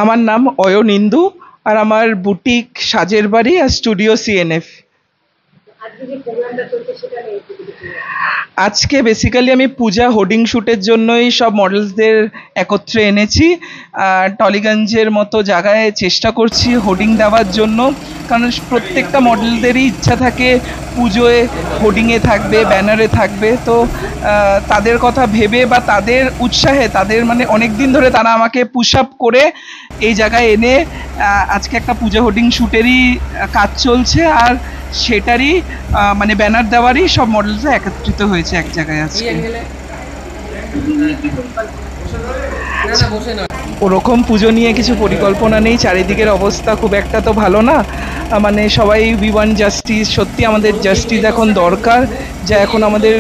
আমার নাম অয়ন ইন্দু, আর আমার বুটিক সাজের বাড়ি আর স্টুডিও সিএনএফ। আজকে বেসিক্যালি আমি পূজা হোর্ডিং শ্যুটের জন্যই সব মডেলসদের একত্রে এনেছি। টলিগঞ্জের মতো জায়গায় চেষ্টা করছি হোর্ডিং দেওয়ার জন্য, কারণ প্রত্যেকটা মডেলদেরই ইচ্ছা থাকে পুজোয় হোর্ডিংয়ে থাকবে, ব্যানারে থাকবে। তো তাদের কথা ভেবে বা তাদের উৎসাহে, তাদের মানে অনেক দিন ধরে তারা আমাকে পুশ আপ করে এই জায়গায় এনে আজকে একটা পূজা হোর্ডিং শ্যুটেরই কাজ চলছে, আর সেটারই মানে ব্যানার দেওয়ারই সব মডেলসরা একত্রিত হয়েছে এক জায়গায় আজকে। ওরকম পুজো নিয়ে কিছু পরিকল্পনা নেই, চারিদিকের অবস্থা খুব একটা তো ভালো না। মানে সবাই উই ওয়ান্ট জাস্টিস, সত্যি আমাদের জাস্টিস এখন দরকার, যা এখন আমাদের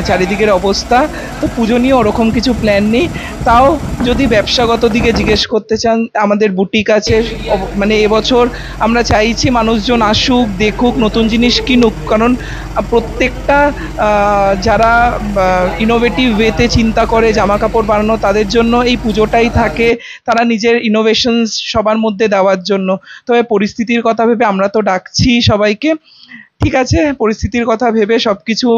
চারিদিকের অবস্থা। তো পুজো নিয়ে ওরকম কিছু প্ল্যান নেই। তাও যদি ব্যবসাগত দিকে জিজ্ঞেস করতে চান, আমাদের বুটিক আছে। মানে এবছর আমরা চাইছি মানুষজন আসুক, দেখুক, নতুন জিনিস কিনুক, কারণ প্রত্যেকটা যারা ইনোভেটিভ ওয়েতে চিন্তা করে জামা কাপড় বানানো, তাদের জন্য এই পুজোটাই থাকে, তারা নিজের ইনোভেশনস সবার মধ্যে দেওয়ার জন্য। তবে পরিস্থিতির কথা ভেবে আমরা তো ডাকছি সবাইকে, ঠিক আছে, পরিস্থিতির কথা ভেবে সবকিছু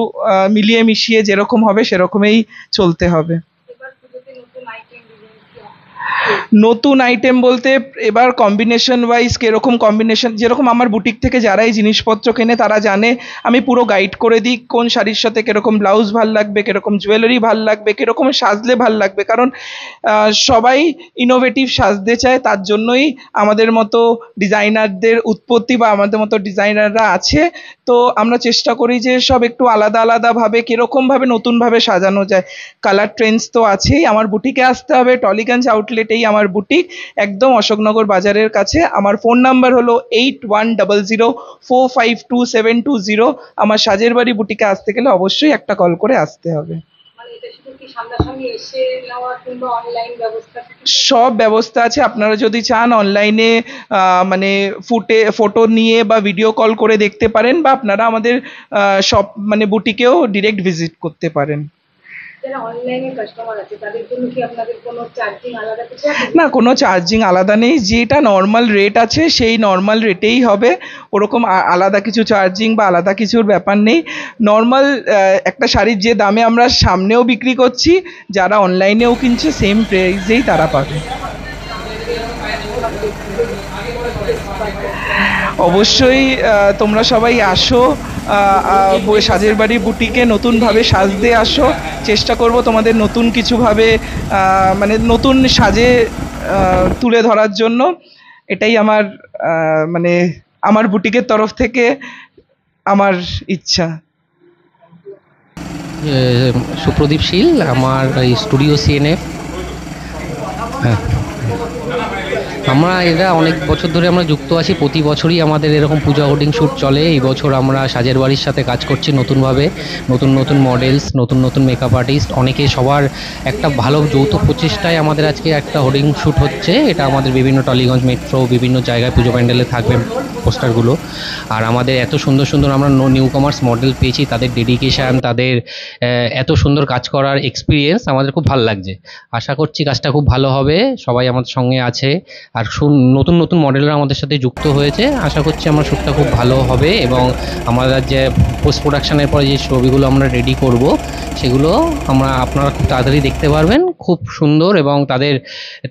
মিলিয়ে মিশিয়ে যেরকম হবে সেরকমই চলতে হবে। নতুন আইটেম বলতে এবার কম্বিনেশন ওয়াইজ কীরকম কম্বিনেশন, যেরকম আমার বুটিক থেকে যারা এই জিনিসপত্র কেনে তারা জানে আমি পুরো গাইড করে দিই কোন শাড়ির সাথে কীরকম ব্লাউজ ভাল লাগবে, কীরকম জুয়েলারি ভাল লাগবে, কীরকম সাজলে ভাল লাগবে। কারণ সবাই ইনোভেটিভ সাজতে চায়, তার জন্যই আমাদের মতো ডিজাইনারদের উৎপত্তি বা আমাদের মতো ডিজাইনাররা আছে। তো আমরা চেষ্টা করি যে সব একটু আলাদা আলাদাভাবে কীরকমভাবে নতুনভাবে সাজানো যায়। কালার ট্রেন্ডস তো আছেই, আমার বুটিকে আসতে হবে, টলিগঞ্জ আউটলেটেই আমার বুটিক, একদম অশোকনগর বাজারের কাছে। আমার ফোন নাম্বার হলো 8100452720। আমার সাজের বাড়ি বুটিকে আসতে গেলে অবশ্যই একটা কল করে আসতে হবে। সব ব্যবস্থা আছে, আপনারা যদি চান অনলাইনে মানে ফটো নিয়ে বা ভিডিও কল করে দেখতে পারেন, বা আপনারা আমাদের শপ মানে বুটিকেও ডিরেক্ট ভিজিট করতে পারেন। না, কোনো চার্জিং আলাদা নেই, যেটা নর্মাল রেট আছে সেই নর্মাল রেটেই হবে। ওরকম আলাদা কিছু চার্জিং বা আলাদা কিছুর ব্যাপার নেই। নর্মাল একটা শাড়ির যে দামে আমরা সামনেও বিক্রি করছি, যারা অনলাইনেও কিনছে সেম প্রাইসেই তারা পাবে। অবশ্যই তোমরা সবাই আসো, সাজের বাড়ি বুটিকে নতুনভাবে সাজতে আসো। চেষ্টা করব তোমাদের নতুন কিছুভাবে মানে নতুন সাজে তুলে ধরার জন্য। এটাই আমার মানে আমার বুটিকের তরফ থেকে আমার ইচ্ছা। সুপ্রদীপ শীল, আমার স্টুডিও সিএনএফ। হ্যাঁ, আমরা এরা অনেক বছর ধরে আমরা যুক্ত আছি, প্রতি বছরই আমাদের এরকম পূজা হোর্ডিং শ্যুট চলে। এই বছর আমরা সাজের বাড়ির সাথে কাজ করছি নতুনভাবে, নতুন নতুন মডেলস, নতুন নতুন মেকআপ আর্টিস্ট, অনেকে সবার একটা ভালো যৌথ প্রচেষ্টায় আমাদের আজকে একটা হোর্ডিং শ্যুট হচ্ছে। এটা আমাদের বিভিন্ন টলিগঞ্জ মেট্রো বিভিন্ন জায়গায় পুজো প্যান্ডেলে থাকবে পোস্টারগুলো। আর আমাদের এত সুন্দর সুন্দর আমরা নিউ কমার্স মডেল পেয়েছি, তাদের ডেডিকেশান, তাদের এত সুন্দর কাজ করার এক্সপিরিয়েন্স আমাদের খুব ভালো লাগছে। আশা করছি কাজটা খুব ভালো হবে, সবাই আমাদের সঙ্গে আছে। আর নতুন নতুন মডেলরা আমাদের সাথে যুক্ত হয়েছে, আশা করছি আমার শ্যুটটা খুব ভালো হবে। এবং আমরা যে পোস্ট প্রোডাকশানের পরে যে ছবিগুলো আমরা রেডি করব সেগুলো আপনারা খুব তাড়াতাড়ি দেখতে পারবেন। খুব সুন্দর, এবং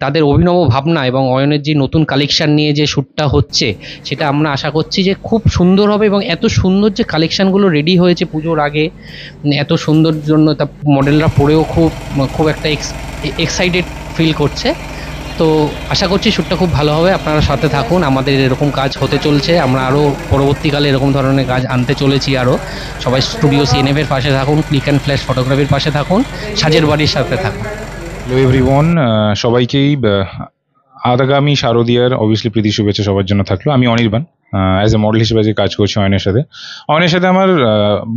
তাদের অভিনব ভাবনা এবং অয়নের যে নতুন কালেকশান নিয়ে যে শ্যুটটা হচ্ছে সেটা আমরা আশা করছি যে খুব সুন্দর হবে। এবং এত সুন্দর যে কালেকশানগুলো রেডি হয়েছে পুজোর আগে, এত সুন্দর জন্য তা মডেলরা পরেও খুব একটা এক্সাইটেড ফিল করছে। তো আশা করছি শ্যুটটা খুব ভালো হবে, আপনারা সাথে থাকুন। আমাদের এরকম কাজ হতে চলছে, আমরা আরও পরবর্তীকালে এরকম ধরনের কাজ আনতে চলেছি আরও। সবাই স্টুডিও সিএনএফের পাশে থাকুন, ক্লিক অ্যান্ড ফ্ল্যাশ ফটোগ্রাফির পাশে থাকুন, সাজের বাড়ির সাথে থাকুন। হ্যালো এভরিওয়ান, সবাইকেই আগামী শারদীয়ার অবভিয়াসলি প্রীতি শুভেচ্ছা সবার জন্য থাকলো। আমি অনির্বাণ, অ্যাজ এ মডেল হিসেবে যে কাজ করছি অয়নের সাথে আমার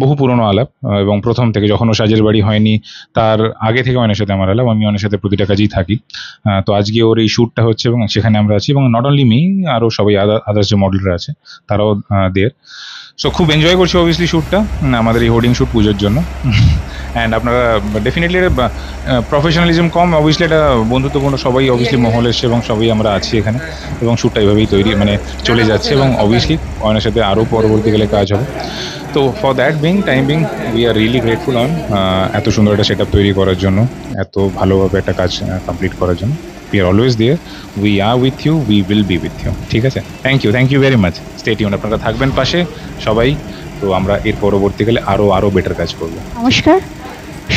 বহু পুরনো আলাপ, এবং প্রথম থেকে যখন ও সাজের বাড়ি হয়নি তার আগে থেকে অয়নের সাথে আমার আলাপ। আমি অয়নের সাথে প্রতিটা কাজেই থাকি। তো আজকে ওর এই শ্যুটটা হচ্ছে এবং সেখানে আমরা আছি, এবং নট অনলি মি, আরও সবাই আদার্স যে মডেলরা আছে তারাও দের। সো খুব এনজয় করছি অবভিয়াসলি শ্যুটটা, আমাদের এই হোর্ডিং শ্যুট পুজোর জন্য। অ্যান্ড আপনারা ডেফিনেটলি প্রফেশনালিজম কম, অবভিয়াসলি এটা বন্ধুত্বপূর্ণ, সবাই অবভিয়াসলি মহল এসছে এবং সবাই আমরা আছি এখানে, এবং শ্যুটটা এইভাবেই তৈরি মানে চলে যাচ্ছে, এবং অবভিয়াসলি অয়নের সাথে আরও পরবর্তীকালে কাজ হবে। তো for that time being we are really grateful on এত সুন্দর একটা সেট আপ তৈরি করার জন্য, এত ভালোভাবে একটা কাজ কমপ্লিট করার জন্য। We are always there, we are with you, we will be with you. ঠিক আছে, thank you very much. Stay tune, আপনারা থাকবেন পাশে সবাই। তো আমরা এর পরবর্তীকালে আরও বেটার কাজ করবো। নমস্কার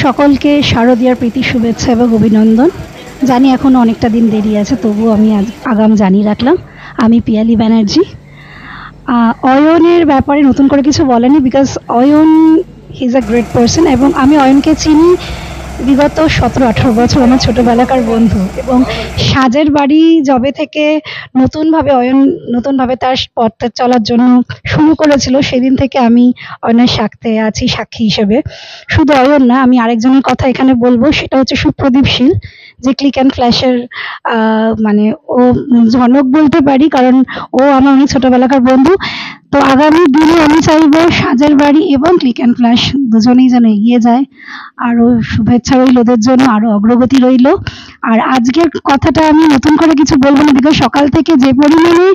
সকলকে, শারদীয়ার প্রীতি শুভেচ্ছা এবং অভিনন্দন। জানি এখনও অনেকটা দিন দেরি আছে, তবুও আমি আজ আগাম জানিয়ে রাখলাম, আমি পিয়ালি ব্যানার্জি। অয়নের ব্যাপারে নতুন করে কিছু বলেনি, because Ayan he is a great person, এবং আমি অয়নকে চিনি বিগত 17-18 বছর, আমার ছোটোবেলাকার বন্ধু। এবং সাজের বাড়ি যবে থেকে নতুনভাবে তার পথে চলার জন্য শুরু করেছিল, সেদিন থেকে আমি অয়নের সাথে আছি সাক্ষী হিসেবে। শুধু অয়ন না, আমি আরেকজনের কথা এখানে বলবো, সেটা হচ্ছে সুপ্রদীপ শীল, যে ক্লিক অ্যান্ড ফ্ল্যাশের মানে ও জনক বলতে পারি, কারণ ও আমার অনেক ছোটোবেলাকার বন্ধু। তো আগামী দিনে আমি চাইবো সাজের বাড়ি এবং ক্লিক অ্যান্ড ফ্ল্যাশ দুজনেই যেন এগিয়ে যায়। আরও শুভেচ্ছা রইল ওদের জন্য, আরও অগ্রগতি রইল। আর আজকের কথাটা আমি নতুন করে কিছু বলবো না, বিকজ সকাল থেকে যে পরিমাণে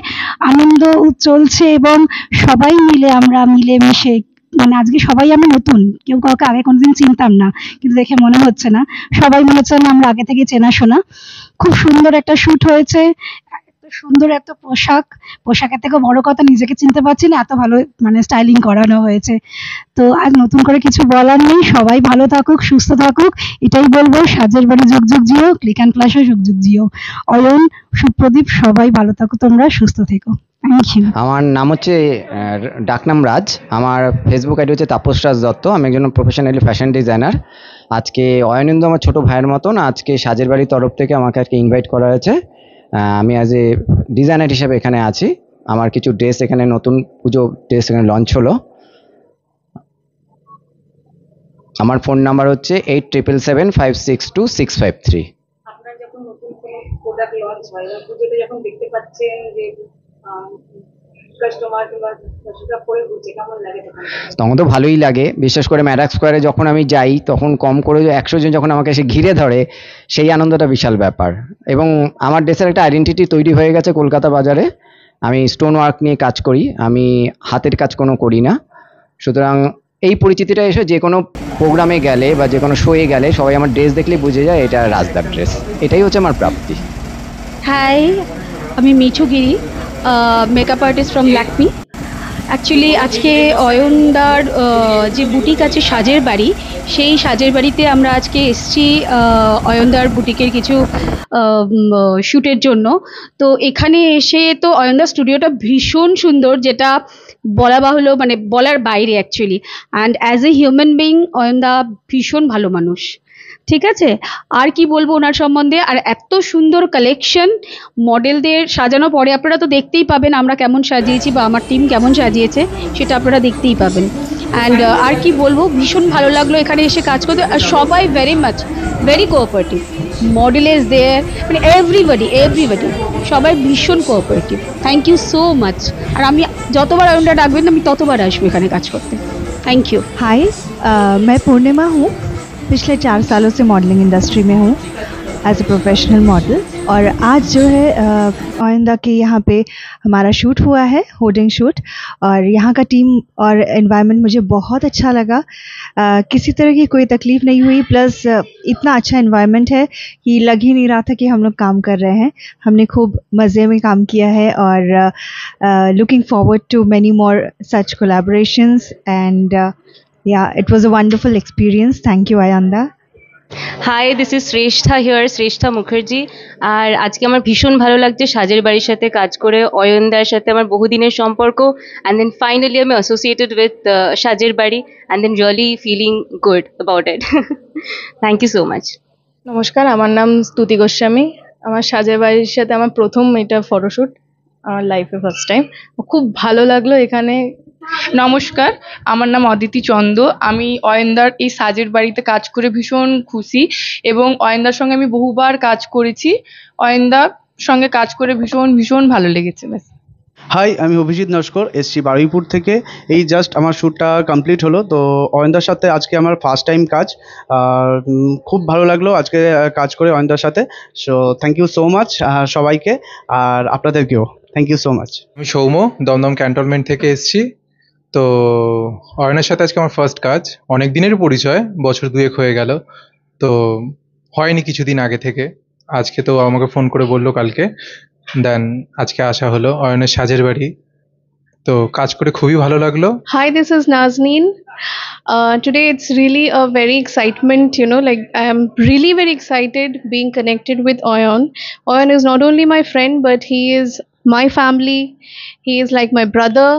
আনন্দ চলছে এবং সবাই মিলে আমরা মিলেমিশে, মানে আজকে সবাই আমি নতুন, কেউ কাউকে আগে কোনোদিন চিনতাম না, কিন্তু দেখে মনে হচ্ছে না, সবাই মনে হচ্ছে না আমরা আগে থেকে চেনাশোনা। খুব সুন্দর একটা শ্যুট হয়েছে, সুন্দর একটা পোশাকের থেকে বড় কথা নিজেকে চিনতে পারছি না, এত ভালো মানে স্টাইলিং করানো হয়েছে। তো আর নতুন করে কিছু বলার নেই, সবাই ভালো থাকুক, সুস্থ থাকুক, এটাই বলবো। সাজের বাড়ি যুগ যুগ জিও, ক্লিক অ্যান্ড ফ্ল্যাশও যুগ যুগ জিও। অয়ন, সুপ্রদীপ, সবাই ভালো থাকো, তোমরা সুস্থ থেকো। Thank you. আমার নাম হচ্ছে ডাকনাম রাজ। আমার ফেসবুক আইডি হচ্ছে তাপস রাজ দত্ত। আমি একজন প্রফেশনালি ফ্যাশন ডিজাইনার। আজকে অয়নেন্দু আমার ছোট ভাইয়ের মতন, আজকে সাজের বাড়ির তরফ থেকে আমাকে আজকে ইনভাইট করা হয়েছে। আমি অ্যাজ এ ডিজাইনার হিসেবে এখানে আছি। আমার কিছু ড্রেস এখানে, নতুন পুজো ড্রেস এখানে লঞ্চ হলো। আমার ফোন নাম্বার হচ্ছে 8777562653। আপনার যখন নতুন কোনো প্রোডাক্ট লঞ্চ হয় বা পুজোতে যখন দেখতে পাচ্ছেন যে কাস্টমার কিংবা দর্শকরা পরে ঘুরছে, কেমন লাগে তখন তো ভালোই লাগে। বিশেষ করে ম্যাডাক স্কোয়ারে যখন আমি যাই, তখন কম করে 100 জন যখন আমাকে এসে ঘিরে ধরে, সেই আনন্দটা বিশাল ব্যাপার। এবং আমার ড্রেসের একটা আইডেন্টিটি তৈরি হয়ে গেছে কলকাতা বাজারে। আমি স্টোন ওয়ার্ক নিয়ে কাজ করি, আমি হাতের কাজ কোনো করি না। সুতরাং এই পরিচিতিটা এসে যে কোনো প্রোগ্রামে গেলে বা যে কোনো শোয়ে গেলে সবাই আমার ড্রেস দেখলেই বুঝে যায় এটা রাজদার ড্রেস। এটাই হচ্ছে আমার প্রাপ্তি। হাই, আমি Mithu Giri, makeup artist from Lakme. Actually আজকে অয়নদার যে বুটিক আছে সাজের বাড়ি, সেই সাজের বাড়িতে আমরা আজকে এসছি অয়নদার বুটিকের কিছু শ্যুটের জন্য। তো এখানে এসে তো অয়নদার স্টুডিওটা ভীষণ সুন্দর, যেটা বলা বাহুল্য, মানে বলার বাইরে actually. And as a human being অয়নদা ভীষণ ভালো মানুষ। ঠিক আছে, আর কি বলবো ওনার সম্বন্ধে। আর এত সুন্দর কালেকশন, মডেলদের সাজানো পরে আপনারা তো দেখতেই পাবেন আমরা কেমন সাজিয়েছি বা আমার টিম কেমন সাজিয়েছে, সেটা আপনারা দেখতেই পাবেন। অ্যান্ড আর কি বলবো, ভীষণ ভালো লাগলো এখানে এসে কাজ করতে। আর সবাই very cooperative, model is there, মানে এভরিবডি সবাই ভীষণ cooperative. Thank you so much. আর আমি যতবার অয়নদা ডাকবেন আমি ততবার আসবো এখানে কাজ করতে। Thank you. हाय, मैं पूर्णिमा हूँ। पिछले 4 सालों से मॉडलिंग इंडस्ट्री में हूँ एज ए प्रोफेशनल मॉडल। और आज जो है आइंदा के यहाँ पे हमारा शूट हुआ है, होर्डिंग शूट। और यहाँ का टीम और एनवायरनमेंट मुझे बहुत अच्छा लगा। किसी तरह की कोई तकलीफ़ नहीं हुई, प्लस इतना अच्छा एनवायरनमेंट है कि लग ही नहीं रहा था कि हम लोग काम कर रहे हैं। हमने खूब मज़े में काम किया है और looking forward to many more such collaborations and yeah, it was a wonderful experience. Thank you, Ayanda. Hi, this is Shreshtha here, Shreshtha Mukherjee. আর আজকে আমার ভীষণ ভালো লাগছে সাজের বাড়ির সাথে কাজ করে। অয়নদার সাথে আমার বহুদিনের সম্পর্ক, অ্যান্ড দেন ফাইনালি আমি অ্যাসোসিয়েটেড উইথ সাজের বাড়ি, and then really feeling good about it. Thank you so much. নমস্কার, আমার নাম স্তুতি গোস্বামী। আমার সাজের বাড়ির সাথে আমার প্রথম এটা ফটোশ্যুট, আমার লাইফে ফার্স্ট টাইম। খুব ভালো লাগলো এখানে। নমস্কার, আমার নাম অদিতি চন্দ। আমি অয়নদার এই সাজের বাড়িতে কাজ করে ভীষণ খুশি, এবং অয়নদার সঙ্গে আমি বহুবার কাজ করেছি। অয়নদার সঙ্গে কাজ করে ভীষণ ভালো লেগেছে। ব্যাস। হাই, আমি অভিজিৎ নস্কর, এসছি বারুইপুর থেকে। এই জাস্ট আমার শ্যুটটা কমপ্লিট হলো, তো অয়নদার সাথে আজকে আমার ফার্স্ট টাইম কাজ। আর খুব ভালো লাগলো আজকে কাজ করে অয়নদার সাথে। So thank you so much সবাইকে, আর আপনাদেরকেও থ্যাংক ইউ সো মাচ। আমি সৌম্য, দমদম ক্যান্টনমেন্ট থেকে এসেছি। তো অয়নের সাথে আজকে আমার ফার্স্ট কাজ। অনেক দিনের পরিচয়, বছর দুয়েক হয়ে গেল। তো হয়নি কিছুদিন আগে থেকে, আজকে তো আমাকে ফোন করে বললো কালকে, দেন আজকে আসা হলো অয়নের সাজের বাড়ি। তো কাজ করে খুবই ভালো লাগলো। Hi, this is Nazneen. Today it's really a very excitement, like I am really very excited being connected with Oyon. Oyon is not only my friend, but he is my family. He is like my brother,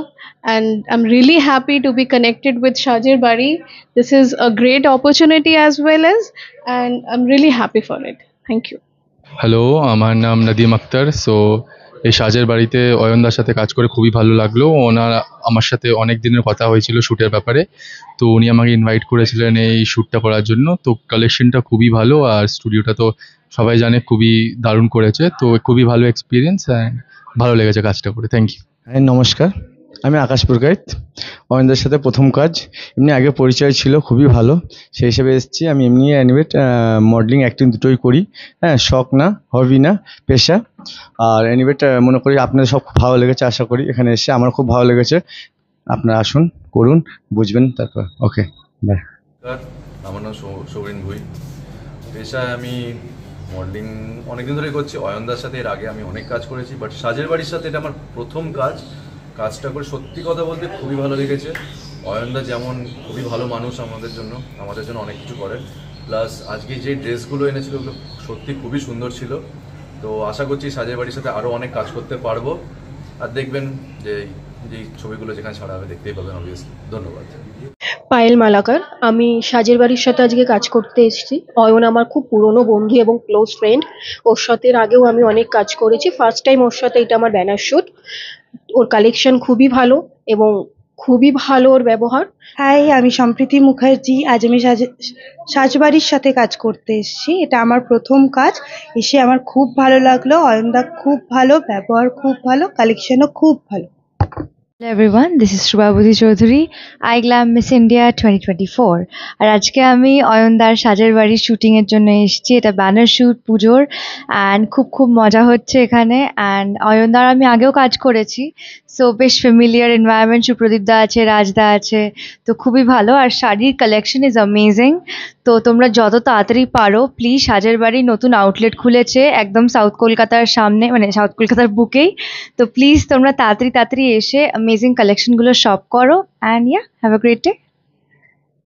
and I'm really happy to be connected with Shajir Bari. This is a great opportunity as well as, and I'm really happy for it. Thank you. Hello, আমার নাম Nadeem Akter. So এই সাজের বাড়িতে অয়নদার সাথে কাজ করে খুবই ভালো লাগলো। ওনার আমার সাথে অনেক দিনের কথা হয়েছিল শ্যুটের ব্যাপারে, তো উনি আমাকে ইনভাইট করেছিলেন এই শ্যুটটা করার জন্য। তো কালেকশনটা খুবই ভালো, আর স্টুডিওটা তো সবাই জানে খুবই দারুণ করেছে। তো খুবই ভালো এক্সপিরিয়েন্স, অ্যান্ড ভালো লেগেছে কাজটা করে। Thank you. হ্যাঁ, নমস্কার, আমি আকাশ পুরকাইত। অয়নদার সাথে প্রথম কাজ, এমনি আগে পরিচয় ছিল, খুবই ভালো, সেই হিসেবে এসেছি। আমি এমনি অ্যানিমেট, মডেলিং, অ্যাক্টিং দুটোই করি। হ্যাঁ, শখ না, হবি না, পেশা। আর অ্যানিমেট মনে করি আপনাদের সব খুব ভালো লেগেছে, আশা করি এখানে এসে আমার খুব ভালো লেগেছে। আপনারা আসুন, করুন, বুঝবেন তারপর। ওকে, বাই। আমার নাম সৌরিন ভুই। পেশায় আমি মডেলিং অনেকদিন ধরে করছি। অয়নদার সাথে এর আগে আমি অনেক কাজ করেছি, বাট সাজের বাড়ির সাথে এটা আমার প্রথম কাজ। কাজটা করে সত্যি কথা বলতে খুবই ভালো লেগেছে। অয়নদা যেমন খুবই ভালো মানুষ, আমাদের জন্য অনেক কিছু করেন। প্লাস আজকে যে ড্রেসগুলো এনেছিল ওগুলো সত্যি খুবই সুন্দর ছিল। তো আশা করছি সাজের বাড়ির সাথে আরও অনেক কাজ করতে পারবো। আর দেখবেন যে যেই ছবিগুলো যেখানে ছাড়া হবে দেখতেই পাবেন অবভিয়াসলি। ধন্যবাদ। পায়েল মালাকার, আমি সাজের বাড়ির সাথে আজকে কাজ করতে এসেছি। অয়ন আমার খুব পুরনো বন্ধু এবং ক্লোজ ফ্রেন্ড। ওর সাথে এর আগেও আমি অনেক কাজ করেছি। ফার্স্ট টাইম ওর সাথে এটা আমার ব্যানার শ্যুট। ওর কালেকশন খুবই ভালো এবং খুবই ভালো ওর ব্যবহার। হাই, আমি সম্প্রীতি মুখার্জি। আজ আমি সাজবাড়ির সাথে কাজ করতে এসেছি। এটা আমার প্রথম কাজ। এসে আমার খুব ভালো লাগলো। অয়নদা খুব ভালো, ব্যবহার খুব ভালো, কালেকশনও খুব ভালো। Hello everyone, this is Shubhabudhi Chaudhary, iGlam Miss India 2024. আর আজকে আমি অয়নদার সাজের বাড়ির শুটিং এর জন্য এসেছি। এটা ব্যানার শুট পুজোর, অ্যান্ড খুব মজা হচ্ছে এখানে। অ্যান্ড অয়নদার আমি আগেও কাজ করেছি, সো বেশ ফ্যামিলিয়ার এনভায়রনমেন্ট। সুপ্রদীপ দা আছে, রাজদা আছে, তো খুবই ভালো। আর শাড়ির কালেকশন ইজ অ্যামেজিং। তো তোমরা যত তাড়াতাড়ি পারো প্লিজ, সাজের বাড়ি নতুন আউটলেট খুলেছে একদম সাউথ কলকাতার সামনে, মানে সাউথ কলকাতার বুকেই। তো প্লিজ তোমরা তাড়াতাড়ি এসে অ্যামেজিং কালেকশনগুলো শপ করো। And have a great day.